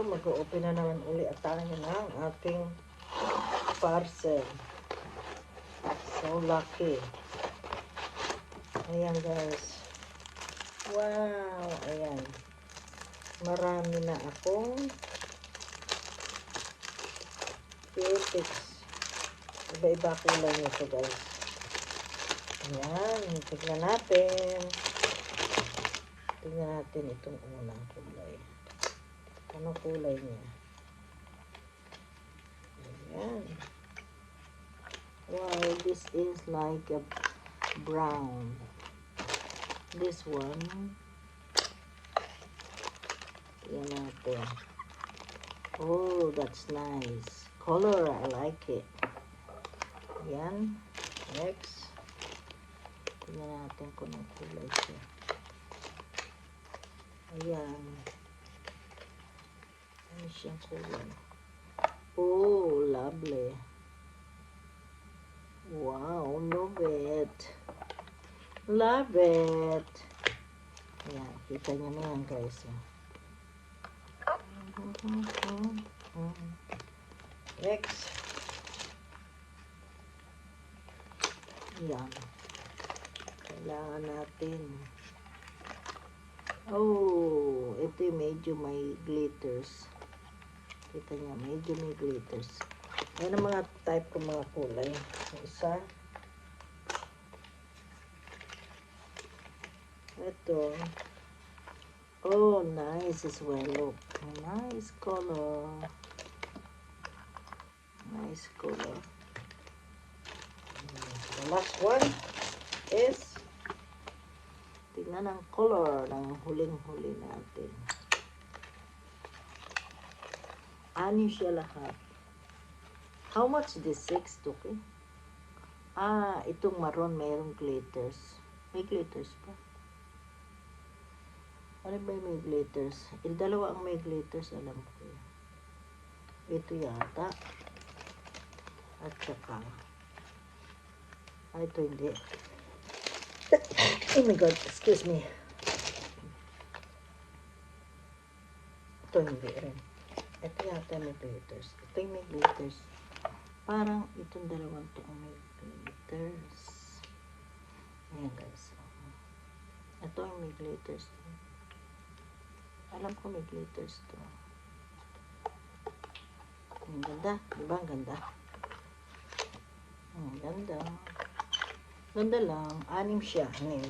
mag-open na naman uli at tayo ng ating parcel. So lucky. Ayan guys. Wow! Ayan. Marami na akong cutics. Iba-iba kulay nito guys. Ayan. Tignan natin. Tignan natin itong unang kulay. Ano kulay niya? Ayan. Wow, this is like a brown. This one. Tignan natin. Oh, that's nice. Color, I like it. Ayan. Next. Tignan natin kung anong kulay siya. Ayan. Ano siyang kulay? Oh, lovely. Wow, love it. Love it. Ayan, kita niyo na yan guys. Next. Ayan. Kailangan natin. Oh, ito yung medyo may glitters. Kita niya, medyo may glitters. Ayan ang mga type ko mga kulay. Isa. Ito. Oh, nice as well. Look. Nice color. Nice color. The last one is tingnan ang color ng huling-huli natin. Ano siya lahat? How much this? 6 okay? Ah, itong maroon mayroong glitters. May glitters pa? Ano ba yung may glitters? Yung dalawa ang may glitters, alam ko. Ito yata. At saka. Ah, ito hindi. Oh my God, excuse me. Ito hindi rin. Ito yata may glitters. Ito yung may glitters. Parang itong dalawang to ang may glitters. Ayan guys. Ito yung may glitters. Alam ko may glitters to. Ang ganda. Diba ang ganda? Ang ganda. Ganda lang. 6 siya. Ayan.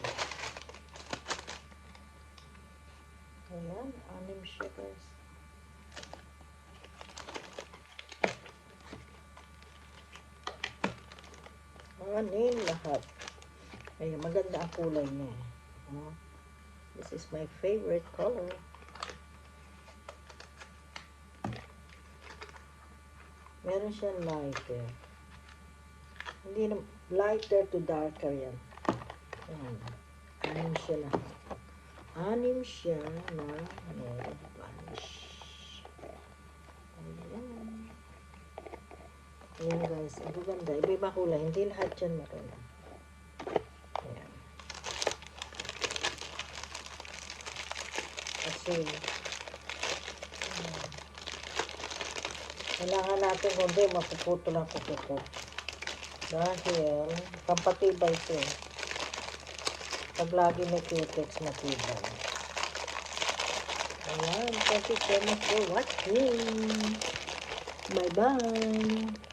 Ayan. 6 siya guys. Anin lahat. Ayan. Maganda ang kulay niya. This is my favorite color. Meron siyang lighter. Hindi na, lighter to darker yan. Ayan. 6 siya lahat. 6 siya na nail polish. Ayan. Ayan guys. Ang ganda. Iba-iba kulay. Hindi lahat yan maroon. Ayan. Kasi kailangan natin kundi mapuputol ang kuko. Dahil pampatibay ito. Pag lagi may cutex matibay. Ayan. Thank you so much for watching. Bye-bye.